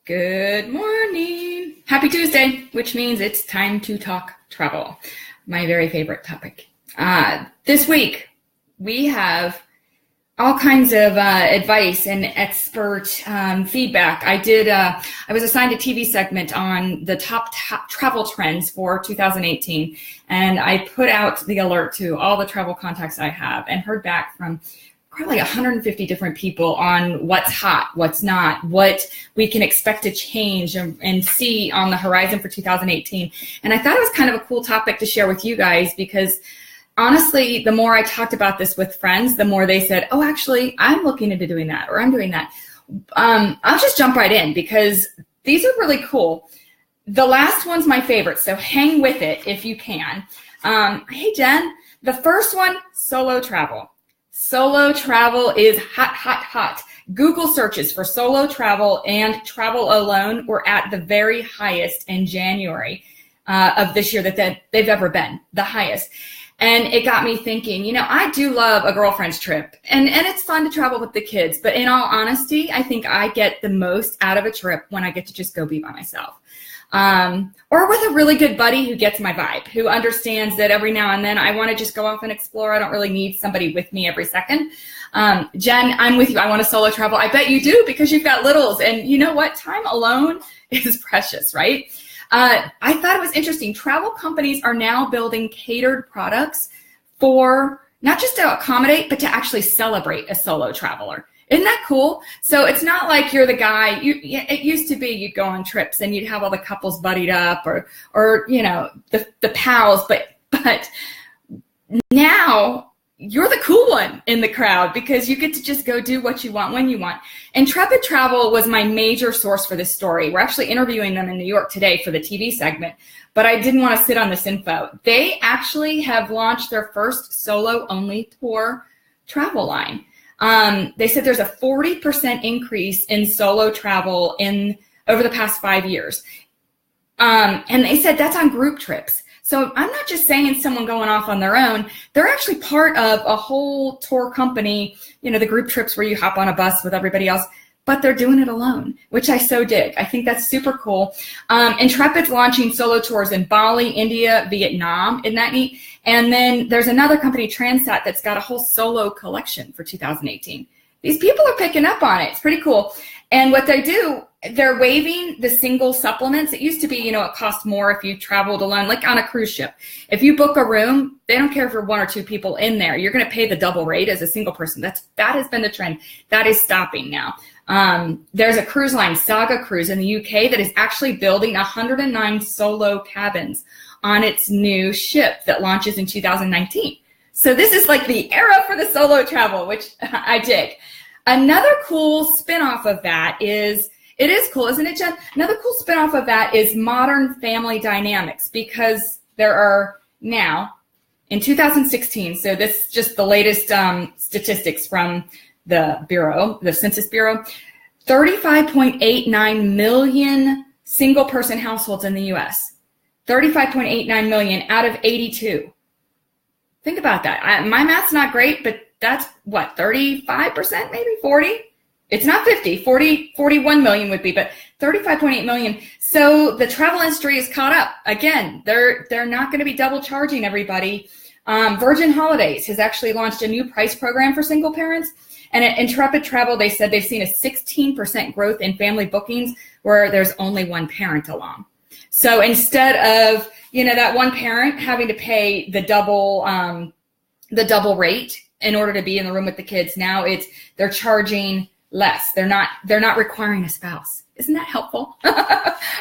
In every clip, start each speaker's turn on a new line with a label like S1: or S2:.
S1: Good morning. Happy Tuesday, which means it's time to talk travel, my very favorite topic. This week, we have all kinds of advice and expert feedback. I was assigned a TV segment on the top travel trends for 2018, and I put out the alert to all the travel contacts I have and heard back from probably 150 different people on what's hot, what's not, what we can expect to change and see on the horizon for 2018. And I thought it was kind of a cool topic to share with you guys because honestly, the more I talked about this with friends, the more they said, oh, actually, I'm looking into doing that or I'm doing that. I'll just jump right in because these are really cool. The last one's my favorite, so hang with it if you can. Hey, Jen, the first one, solo travel. Solo travel is hot, hot, hot. Google searches for solo travel and travel alone were at the very highest in January of this year that they've ever been, the highest. And it got me thinking, I do love a girlfriend's trip and it's fun to travel with the kids. But in all honesty, I think I get the most out of a trip when I get to just go be by myself. Or with a really good buddy who gets my vibe, who understands that every now and then I want to just go off and explore. I don't really need somebody with me every second. Jen, I'm with you. I want to solo travel. I bet you do because you've got littles. And you know what? Time alone is precious, right? I thought it was interesting. Travel companies are now building catered products for not just to accommodate, but to actually celebrate a solo traveler. Isn't that cool? So it's not like you're the guy. It used to be you'd go on trips and you'd have all the couples buddied up or the pals, but now you're the cool one in the crowd because you get to just go do what you want when you want. Intrepid Travel was my major source for this story. We're actually interviewing them in New York today for the TV segment, but I didn't want to sit on this info. They actually have launched their first solo-only tour travel line. They said there's a 40% increase in solo travel over the past 5 years. And they said that's on group trips. So I'm not just saying someone going off on their own. They're actually part of a whole tour company, the group trips where you hop on a bus with everybody else, but they're doing it alone, which I so dig. I think that's super cool. Intrepid's launching solo tours in Bali, India, Vietnam. Isn't that neat? And then there's another company, Transat, that's got a whole solo collection for 2018. These people are picking up on it. It's pretty cool. And what they do, they're waiving the single supplements. It used to be, it cost more if you traveled alone, like on a cruise ship. If you book a room, they don't care if you're one or two people in there. You're going to pay the double rate as a single person. That has been the trend. That is stopping now. There's a cruise line, Saga Cruise in the UK, that is actually building 109 solo cabins on its new ship that launches in 2019. So this is like the era for the solo travel, which I dig. Another cool spinoff of that it is cool, isn't it, Jen? Another cool spinoff of that is modern family dynamics because there are now, in 2016, so this is just the latest statistics from the Census Bureau, 35.89 million single-person households in the U.S., 35.89 million out of 82. Think about that. My math's not great, but that's what, 35%, maybe 40? It's not 50, 41 million would be, but 35.8 million. So the travel industry is caught up. Again, they're not going to be double charging everybody. Virgin Holidays has actually launched a new price program for single parents. And at Intrepid Travel, they said they've seen a 16% growth in family bookings where there's only one parent along. So instead of, that one parent having to pay the double rate in order to be in the room with the kids, now they're charging less. They're not requiring a spouse. Isn't that helpful?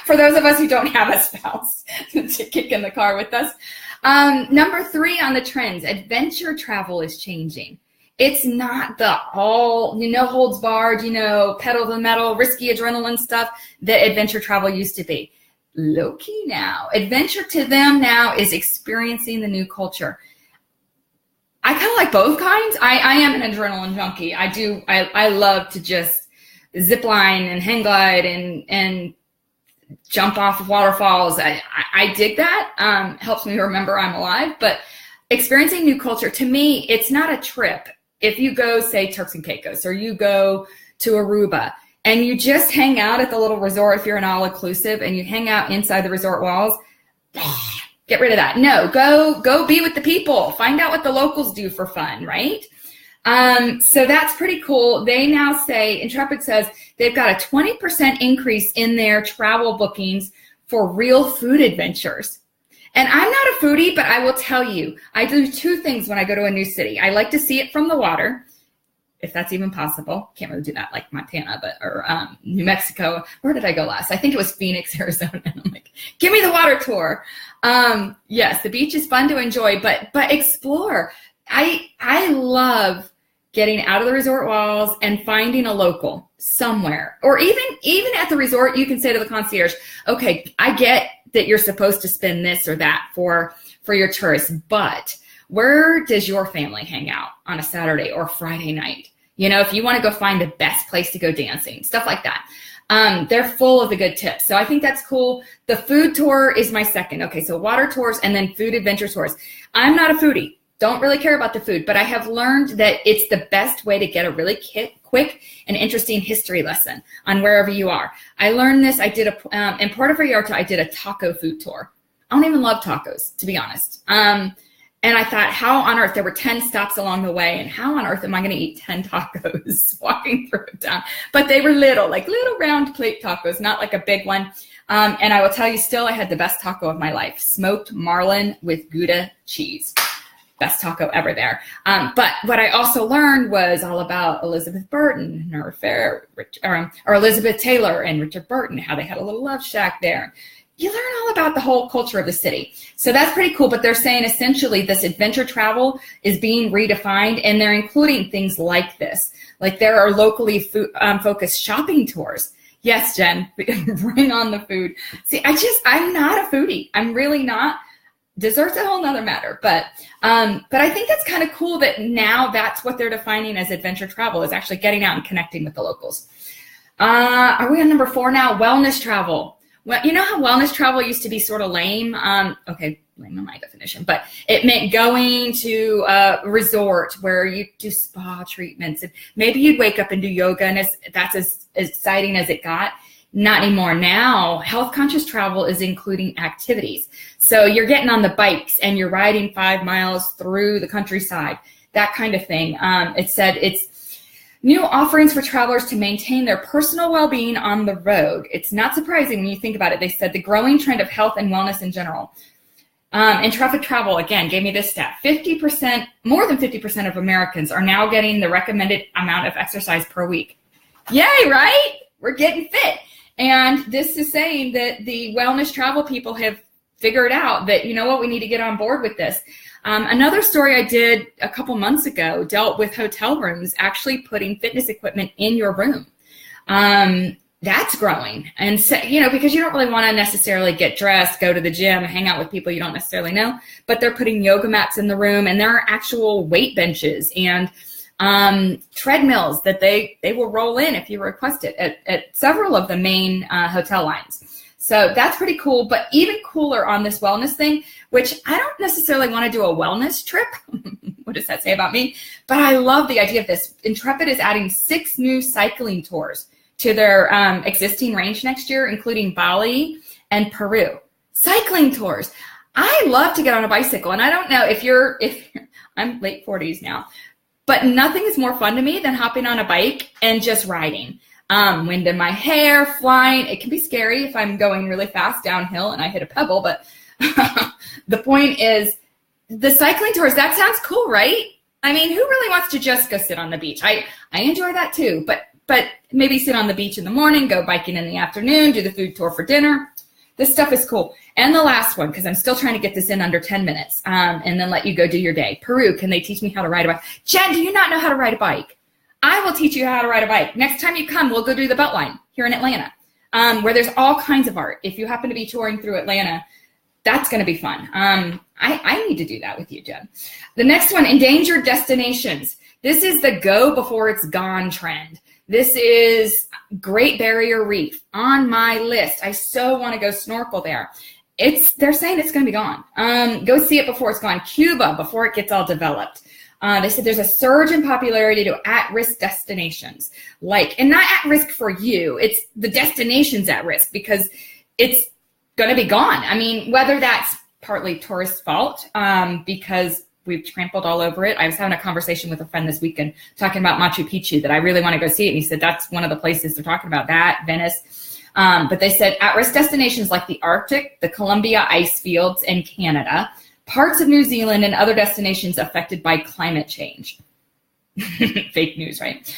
S1: For those of us who don't have a spouse to kick in the car with us. Number 3 on the trends, adventure travel is changing. It's not the all, holds barred, pedal to the metal, risky adrenaline stuff that adventure travel used to be. Low key now. Adventure to them now is experiencing the new culture. I kind of like both kinds. I am an adrenaline junkie. I love to just zip line and hang glide and jump off of waterfalls. I dig that. Helps me remember I'm alive. But experiencing new culture, to me, it's not a trip. If you go, say, Turks and Caicos, or you go to Aruba, and you just hang out at the little resort if you're an all-inclusive and you hang out inside the resort walls, get rid of that. No, go be with the people. Find out what the locals do for fun, right? So that's pretty cool. They now say, Intrepid says, they've got a 20% increase in their travel bookings for real food adventures. And I'm not a foodie, but I will tell you, I do two things when I go to a new city. I like to see it from the water, if that's even possible. Can't really do that like Montana, or New Mexico. Where did I go last? I think it was Phoenix, Arizona. And I'm like, give me the water tour. Yes, the beach is fun to enjoy, but explore. I love getting out of the resort walls and finding a local somewhere. Or even at the resort, you can say to the concierge, okay, I get that you're supposed to spend this or that for your tourists, but where does your family hang out on a Saturday or Friday night? You know, if you want to go find the best place to go dancing, stuff like that. They're full of the good tips. So I think that's cool. The food tour is my second. Okay, so water tours and then food adventure tours. I'm not a foodie. Don't really care about the food, but I have learned that it's the best way to get a really quick and interesting history lesson on wherever you are. I learned this. I did in Puerto Vallarta, I did a taco food tour. I don't even love tacos, to be honest. And I thought, how on earth, there were 10 stops along the way, and how on earth am I going to eat 10 tacos walking through a town? But they were little round plate tacos, not like a big one. And I will tell you still, I had the best taco of my life, smoked marlin with Gouda cheese. Best taco ever there. But what I also learned was all about Elizabeth Burton and her affair, or Elizabeth Taylor and Richard Burton, how they had a little love shack there. You learn all about the whole culture of the city. So that's pretty cool. But they're saying essentially this adventure travel is being redefined, and they're including things like this. Like there are locally focused shopping tours. Yes, Jen, bring on the food. See, I'm not a foodie. I'm really not. Dessert's a whole nother matter, but I think it's kind of cool that now that's what they're defining as adventure travel, is actually getting out and connecting with the locals. Are we on number 4 now? Wellness travel. Well, you know how wellness travel used to be sort of lame? Okay, lame in my definition, but it meant going to a resort where you do spa treatments, and maybe you'd wake up and do yoga, and that's as exciting as it got. Not anymore. Now, health conscious travel is including activities. So you're getting on the bikes and you're riding 5 miles through the countryside, that kind of thing. It said it's new offerings for travelers to maintain their personal well-being on the road. It's not surprising when you think about it. They said the growing trend of health and wellness in general. Intrepid Travel, again, gave me this stat. More than 50% of Americans are now getting the recommended amount of exercise per week. Yay, right? We're getting fit. And this is saying that the wellness travel people have figured out that, you know what, we need to get on board with this. Another story I did a couple months ago dealt with hotel rooms actually putting fitness equipment in your room. That's growing. And so, because you don't really want to necessarily get dressed, go to the gym, hang out with people you don't necessarily know, but they're putting yoga mats in the room, and there are actual weight benches and treadmills that they will roll in if you request it at several of the main hotel lines. So that's pretty cool. But even cooler on this wellness thing, which I don't necessarily want to do a wellness trip. What does that say about me? But I love the idea of this. Intrepid is adding 6 new cycling tours to their existing range next year, including Bali and Peru. Cycling tours. I love to get on a bicycle. And I don't know if I'm late 40s now, but nothing is more fun to me than hopping on a bike and just riding. Wind in my hair, flying. It can be scary if I'm going really fast downhill and I hit a pebble, but the point is the cycling tours, that sounds cool, right? I mean, who really wants to just go sit on the beach? I enjoy that too, but maybe sit on the beach in the morning, go biking in the afternoon, do the food tour for dinner. This stuff is cool. And the last one, because I'm still trying to get this in under 10 minutes, and then let you go do your day. Peru, can they teach me how to ride a bike? Jen, do you not know how to ride a bike? I will teach you how to ride a bike. Next time you come, we'll go do the Beltline here in Atlanta, where there's all kinds of art. If you happen to be touring through Atlanta, that's going to be fun. I need to do that with you, Jen. The next one, endangered destinations. This is the go before it's gone trend. This is Great Barrier Reef on my list. I so want to go snorkel there. They're saying it's going to be gone. Go see it before it's gone. Cuba, before it gets all developed. They said there's a surge in popularity to at-risk destinations, and not at risk for you, it's the destination's at risk because it's going to be gone. I mean, whether that's partly tourists' fault because we've trampled all over it. I was having a conversation with a friend this weekend talking about Machu Picchu that I really want to go see it. And he said, that's one of the places they're talking about, that, Venice. But they said at-risk destinations like the Arctic, the Columbia ice fields in Canada, parts of New Zealand, and other destinations affected by climate change. Fake news, right?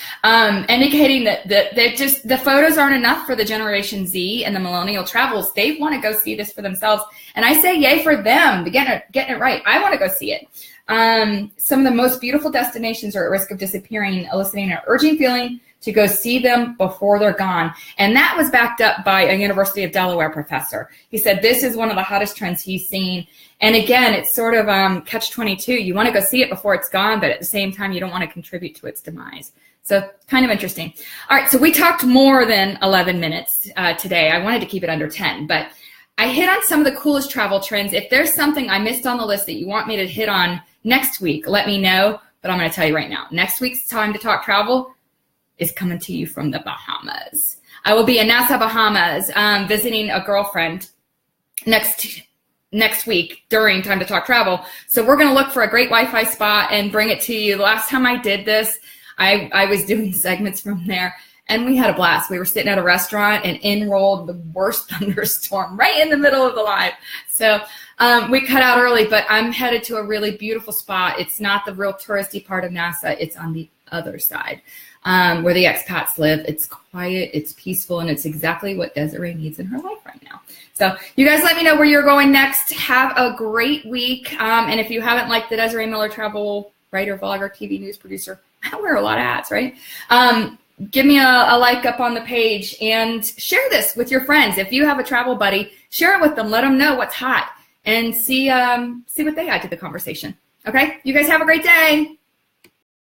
S1: Indicating that the photos aren't enough for the Generation Z and the millennial travels. They want to go see this for themselves. And I say yay for them, getting it right. I want to go see it. Some of the most beautiful destinations are at risk of disappearing, eliciting an urgent feeling to go see them before they're gone. And that was backed up by a University of Delaware professor. He said this is one of the hottest trends he's seen. And again, it's sort of catch-22. You want to go see it before it's gone, but at the same time, you don't want to contribute to its demise. So kind of interesting. All right, so we talked more than 11 minutes today. I wanted to keep it under 10, but I hit on some of the coolest travel trends. If there's something I missed on the list that you want me to hit on next week, let me know. But I'm going to tell you right now, next week's Time to Talk Travel is coming to you from the Bahamas. I will be in Nassau, Bahamas, visiting a girlfriend next week during Time to Talk Travel. So we're going to look for a great Wi-Fi spot and bring it to you. The last time I did this, I was doing segments from there, and we had a blast. We were sitting at a restaurant, and in rolled the worst thunderstorm right in the middle of the live. So we cut out early, but I'm headed to a really beautiful spot. It's not the real touristy part of Nassau. It's on the other side. Where the expats live. It's quiet, it's peaceful, and it's exactly what Desiree needs in her life right now. So you guys let me know where you're going next. Have a great week. And if you haven't liked the Desiree Miller travel writer, vlogger, TV news producer, I wear a lot of hats, right? Give me a like up on the page and share this with your friends. If you have a travel buddy, share it with them. Let them know what's hot and see what they add to the conversation. Okay? You guys have a great day.